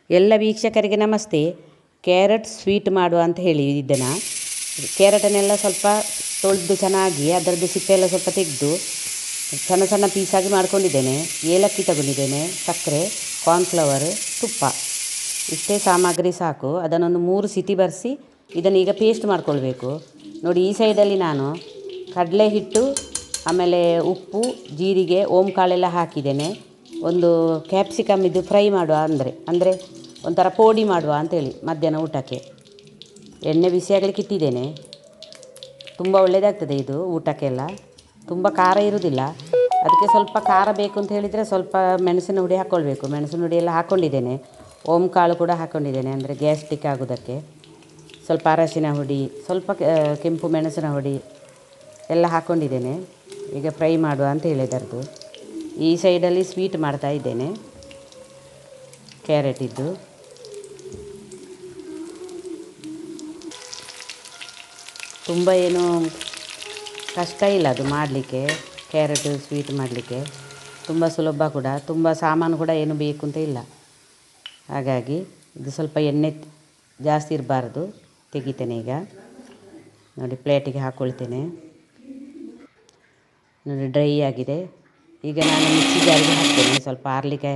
ಎಲ್ಲ ವೀಕ್ಷಕರಿಗೆ ನಮಸ್ತೆ. ಕ್ಯಾರೆಟ್ ಸ್ವೀಟ್ ಮಾಡುವ ಅಂತ ಹೇಳಿ ಇದನ್ನು ಕ್ಯಾರೆಟನ್ನೆಲ್ಲ ಸ್ವಲ್ಪ ತೊಳೆದು ಚೆನ್ನಾಗಿ ಅದರದ್ದು ಸಿಪ್ಪೆಲ್ಲ ಸ್ವಲ್ಪ ತೆಗೆದು ಸಣ್ಣ ಸಣ್ಣ ಪೀಸಾಗಿ ಮಾಡ್ಕೊಂಡಿದ್ದೇನೆ. ಏಲಕ್ಕಿ ತಗೊಂಡಿದ್ದೇನೆ, ಸಕ್ಕರೆ, ಕಾರ್ನ್ಫ್ಲವರ್, ತುಪ್ಪ, ಇಷ್ಟೇ ಸಾಮಗ್ರಿ ಸಾಕು. ಅದನ್ನೊಂದು 3 ಸಿಟಿ ಬರೆಸಿ ಇದನ್ನು ಈಗ ಪೇಸ್ಟ್ ಮಾಡ್ಕೊಳ್ಬೇಕು. ನೋಡಿ, ಈ ಸೈಡಲ್ಲಿ ನಾನು ಕಡಲೆ ಹಿಟ್ಟು, ಆಮೇಲೆ ಉಪ್ಪು, ಜೀರಿಗೆ, ಓಂಕಾಳೆಲ್ಲ ಹಾಕಿದ್ದೇನೆ. ಒಂದು ಕ್ಯಾಪ್ಸಿಕಮ್ ಇದು ಫ್ರೈ ಮಾಡುವ ಅಂದರೆ ಒಂಥರ ಪೋಡಿ ಮಾಡುವ ಅಂಥೇಳಿ ಮಧ್ಯಾಹ್ನ ಊಟಕ್ಕೆ ಎಣ್ಣೆ ಬಿಸಿಯಾಗಲಿಕ್ಕೆ ಇಟ್ಟಿದ್ದೇನೆ. ತುಂಬ ಒಳ್ಳೆಯದಾಗ್ತದೆ ಇದು ಊಟಕ್ಕೆಲ್ಲ. ತುಂಬ ಖಾರ ಇರುವುದಿಲ್ಲ. ಅದಕ್ಕೆ ಸ್ವಲ್ಪ ಖಾರ ಬೇಕು ಅಂತ ಹೇಳಿದರೆ ಸ್ವಲ್ಪ ಮೆಣಸಿನ ಹುಡಿ ಹಾಕ್ಕೊಳ್ಬೇಕು. ಮೆಣಸಿನ ಹುಡಿ ಎಲ್ಲ ಹಾಕ್ಕೊಂಡಿದ್ದೇನೆ. ಓಂಕಾಳು ಕೂಡ ಹಾಕ್ಕೊಂಡಿದ್ದೇನೆ, ಅಂದರೆ ಗ್ಯಾಸ್ಟ್ರಿಕ್ ಆಗೋದಕ್ಕೆ. ಸ್ವಲ್ಪ ಅರಶಿನ ಹುಡಿ, ಸ್ವಲ್ಪ ಕೆಂಪು ಮೆಣಸಿನ ಹುಡಿ ಎಲ್ಲ ಹಾಕ್ಕೊಂಡಿದ್ದೇನೆ. ಈಗ ಫ್ರೈ ಮಾಡುವ ಅಂತ ಹೇಳಿದರದು. ಈ ಸೈಡಲ್ಲಿ ಸ್ವೀಟ್ ಮಾಡ್ತಾ ಇದ್ದೇನೆ, ಕ್ಯಾರೆಟ್ ಇದ್ದು. ತುಂಬ ಏನು ಕಷ್ಟ ಇಲ್ಲ ಅದು ಮಾಡಲಿಕ್ಕೆ. ಕ್ಯಾರೆಟ್ ಸ್ವೀಟ್ ಮಾಡಲಿಕ್ಕೆ ತುಂಬ ಸುಲಭ ಕೂಡ. ತುಂಬ ಸಾಮಾನು ಕೂಡ ಏನು ಬೇಕು ಅಂತ ಇಲ್ಲ. ಹಾಗಾಗಿ ಇದು ಸ್ವಲ್ಪ ಎಣ್ಣೆ ಜಾಸ್ತಿ ಇರಬಾರ್ದು. ತೆಗಿತೇನೆ ಈಗ. ನೋಡಿ, ಪ್ಲೇಟಿಗೆ ಹಾಕ್ಕೊಳ್ತೇನೆ. ನೋಡಿ, ಡ್ರೈ ಆಗಿದೆ. ಈಗ ನಾನು ಮಿಕ್ಸಿ ಜಾರಿಗೆ ಹಾಕ್ತೇನೆ, ಸ್ವಲ್ಪ ಆರಲಿಕ್ಕೆ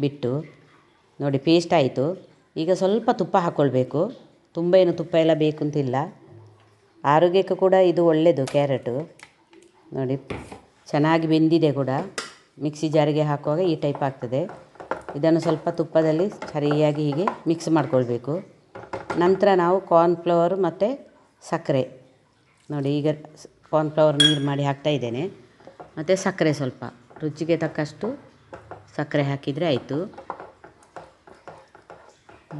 ಬಿಟ್ಟು. ನೋಡಿ, ಪೇಸ್ಟ್ ಆಯಿತು. ಈಗ ಸ್ವಲ್ಪ ತುಪ್ಪ ಹಾಕ್ಕೊಳ್ಬೇಕು. ತುಂಬ ಏನು ತುಪ್ಪ ಎಲ್ಲ ಬೇಕು ಅಂತಿಲ್ಲ. ಆರೋಗ್ಯಕ್ಕೂ ಕೂಡ ಇದು ಒಳ್ಳೆಯದು ಕ್ಯಾರೆಟು. ನೋಡಿ, ಚೆನ್ನಾಗಿ ಬೆಂದಿದೆ ಕೂಡ. ಮಿಕ್ಸಿ ಜಾರಿಗೆ ಹಾಕುವಾಗ ಈ ಟೈಪ್ ಆಗ್ತದೆ. ಇದನ್ನು ಸ್ವಲ್ಪ ತುಪ್ಪದಲ್ಲಿ ಸರಿಯಾಗಿ ಹೀಗೆ ಮಿಕ್ಸ್ ಮಾಡ್ಕೊಳ್ಬೇಕು. ನಂತರ ನಾವು ಕಾರ್ನ್ಫ್ಲವರ್ ಮತ್ತು ಸಕ್ಕರೆ, ನೋಡಿ ಈಗ ಕಾರ್ನ್ಫ್ಲವರ್ ನೀರು ಮಾಡಿ ಹಾಕ್ತಾಯಿದ್ದೇನೆ. ಮತ್ತು ಸಕ್ಕರೆ ಸ್ವಲ್ಪ ರುಚಿಗೆ ತಕ್ಕಷ್ಟು ಸಕ್ಕರೆ ಹಾಕಿದರೆ ಆಯಿತು.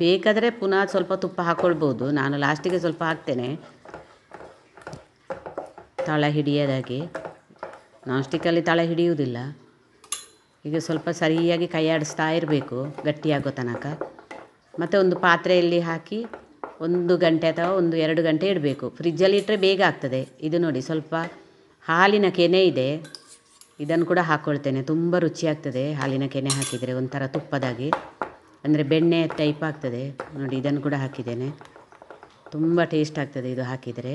ಬೇಕಾದರೆ ಪುನಃ ಸ್ವಲ್ಪ ತುಪ್ಪ ಹಾಕ್ಕೊಳ್ಬೋದು. ನಾನು ಲಾಸ್ಟಿಗೆ ಸ್ವಲ್ಪ ಹಾಕ್ತೇನೆ, ತಳ ಹಿಡಿಯೋದಾಗಿ. ನಾನ್ ಸ್ಟಿಕ್ಕಲ್ಲಿ ತಳ ಹಿಡಿಯುವುದಿಲ್ಲ. ಈಗ ಸ್ವಲ್ಪ ಸರಿಯಾಗಿ ಕೈ ಆಡಿಸ್ತಾ ಇರಬೇಕು ಗಟ್ಟಿಯಾಗೋ ತನಕ. ಮತ್ತು ಒಂದು ಪಾತ್ರೆಯಲ್ಲಿ ಹಾಕಿ 1 ಗಂಟೆ ಅಥವಾ 1-2 ಗಂಟೆ ಇಡಬೇಕು. ಫ್ರಿಜ್ಜಲ್ಲಿ ಇಟ್ಟರೆ ಬೇಗ ಆಗ್ತದೆ. ಇದು ನೋಡಿ, ಸ್ವಲ್ಪ ಹಾಲಿನ ಕೆನೆ ಇದೆ, ಇದನ್ನು ಕೂಡ ಹಾಕ್ಕೊಳ್ತೇನೆ. ತುಂಬ ರುಚಿಯಾಗ್ತದೆ ಹಾಲಿನ ಕೆನೆ ಹಾಕಿದರೆ, ಒಂಥರ ತುಪ್ಪದಾಗಿ, ಅಂದರೆ ಬೆಣ್ಣೆ ಟೈಪ್ ಆಗ್ತದೆ. ನೋಡಿ, ಇದನ್ನು ಕೂಡ ಹಾಕಿದ್ದೇನೆ. ತುಂಬ ಟೇಸ್ಟ್ ಆಗ್ತದೆ ಇದು ಹಾಕಿದರೆ.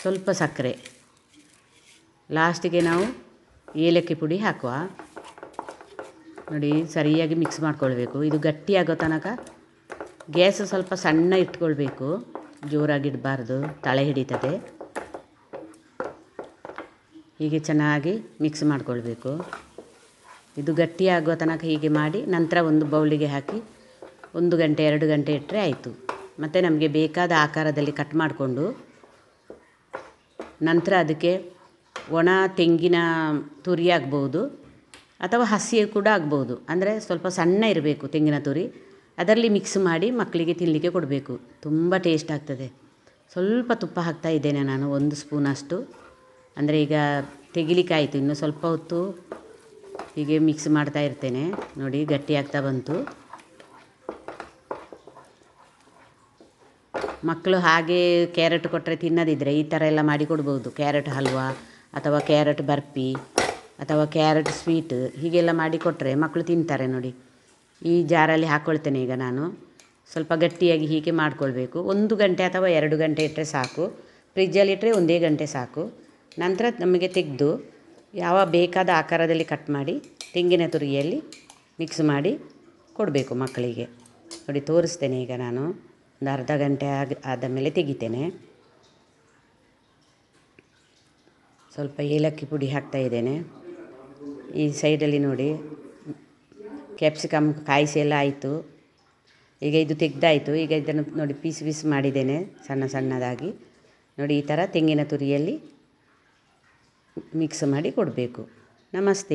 ಸ್ವಲ್ಪ ಸಕ್ಕರೆ, ಲಾಸ್ಟಿಗೆ ನಾವು ಏಲಕ್ಕಿ ಪುಡಿ ಹಾಕುವ. ನೋಡಿ, ಸರಿಯಾಗಿ ಮಿಕ್ಸ್ ಮಾಡ್ಕೊಳ್ಬೇಕು. ಇದು ಗಟ್ಟಿಯಾಗೋ ತನಕ ಗ್ಯಾಸ್ ಸ್ವಲ್ಪ ಸಣ್ಣ ಇಟ್ಕೊಳ್ಬೇಕು, ಜೋರಾಗಿಡಬಾರ್ದು, ತಳೆ ಹಿಡಿತದೆ. ಹೀಗೆ ಚೆನ್ನಾಗಿ ಮಿಕ್ಸ್ ಮಾಡ್ಕೊಳ್ಬೇಕು. ಇದು ಗಟ್ಟಿಯಾಗುವ ತನಕ ಹೀಗೆ ಮಾಡಿ ನಂತರ ಒಂದು ಬೌಲಿಗೆ ಹಾಕಿ 1 ಗಂಟೆ 2 ಗಂಟೆ ಇಟ್ಟರೆ ಆಯಿತು. ಮತ್ತು ನಮಗೆ ಬೇಕಾದ ಆಕಾರದಲ್ಲಿ ಕಟ್ ಮಾಡಿಕೊಂಡು ನಂತರ ಅದಕ್ಕೆ ಒಣ ತೆಂಗಿನ ತುರಿ ಆಗ್ಬೋದು ಅಥವಾ ಹಸಿ ಕೂಡ ಆಗ್ಬೋದು. ಅಂದರೆ ಸ್ವಲ್ಪ ಸಣ್ಣ ಇರಬೇಕು ತೆಂಗಿನ ತುರಿ. ಅದರಲ್ಲಿ ಮಿಕ್ಸ್ ಮಾಡಿ ಮಕ್ಕಳಿಗೆ ತಿನ್ನಲಿಕ್ಕೆ ಕೊಡಬೇಕು. ತುಂಬ ಟೇಸ್ಟ್ ಆಗ್ತದೆ. ಸ್ವಲ್ಪ ತುಪ್ಪ ಹಾಕ್ತಾ ಇದ್ದೇನೆ ನಾನು, 1 ಸ್ಪೂನಷ್ಟು. ಅಂದರೆ ಈಗ ತೆಗಿಲಿಕ್ಕಾಯಿತು. ಇನ್ನು ಸ್ವಲ್ಪ ಹೊತ್ತು ಹೀಗೆ ಮಿಕ್ಸ್ ಮಾಡ್ತಾ ಇರ್ತೇನೆ. ನೋಡಿ, ಗಟ್ಟಿ ಆಗ್ತಾ ಬಂತು. ಮಕ್ಕಳು ಹಾಗೆ ಕ್ಯಾರೆಟ್ ಕೊಟ್ಟರೆ ತಿನ್ನದಿದ್ದರೆ ಈ ಥರ ಎಲ್ಲ ಮಾಡಿ ಕೊಡ್ಬೋದು. ಕ್ಯಾರೆಟ್ ಹಲ್ವಾ ಅಥವಾ ಕ್ಯಾರೆಟ್ ಬರ್ಫಿ ಅಥವಾ ಕ್ಯಾರೆಟ್ ಸ್ವೀಟ್ ಹೀಗೆಲ್ಲ ಮಾಡಿ ಕೊಟ್ಟರೆ ಮಕ್ಕಳು ತಿಂತಾರೆ. ನೋಡಿ, ಈ ಜಾರಲ್ಲಿ ಹಾಕ್ಕೊಳ್ತೇನೆ ಈಗ ನಾನು. ಸ್ವಲ್ಪ ಗಟ್ಟಿಯಾಗಿ ಹೀಗೆ ಮಾಡಿಕೊಳ್ಬೇಕು. 1 ಗಂಟೆ ಅಥವಾ 2 ಗಂಟೆ ಇಟ್ಟರೆ ಸಾಕು. ಫ್ರಿಜ್ಜಲ್ಲಿ ಇಟ್ಟರೆ 1 ಗಂಟೆ ಸಾಕು. ನಂತರ ನಮಗೆ ತೆಗೆದು ಯಾವ ಬೇಕಾದ ಆಕಾರದಲ್ಲಿ ಕಟ್ ಮಾಡಿ ತೆಂಗಿನ ತುರಿಯಲ್ಲಿ ಮಿಕ್ಸ್ ಮಾಡಿ ಕೊಡಬೇಕು ಮಕ್ಕಳಿಗೆ. ನೋಡಿ, ತೋರಿಸ್ತೇನೆ ಈಗ ನಾನು. ಒಂದು ಅರ್ಧ ಗಂಟೆ ಆದ ಮೇಲೆ ತೆಗಿತೇನೆ. ಸ್ವಲ್ಪ ಏಲಕ್ಕಿ ಪುಡಿ ಹಾಕ್ತಾ ಇದ್ದೇನೆ. ಈ ಸೈಡಲ್ಲಿ ನೋಡಿ, ಕ್ಯಾಪ್ಸಿಕಮ್ ಕಾಯಿಸಿ ಎಲ್ಲ ಆಯಿತು. ಈಗ ಇದು ತೆಗೆದಾಯಿತು. ಈಗ ಇದನ್ನು ನೋಡಿ ಪೀಸ್ ಮಾಡಿದ್ದೇನೆ ಸಣ್ಣ ಸಣ್ಣದಾಗಿ. ನೋಡಿ, ಈ ಥರ ತೆಂಗಿನ ತುರಿಯಲ್ಲಿ ಮಿಕ್ಸ್ ಮಾಡಿ ಕೊಡಬೇಕು. ನಮಸ್ತೆ.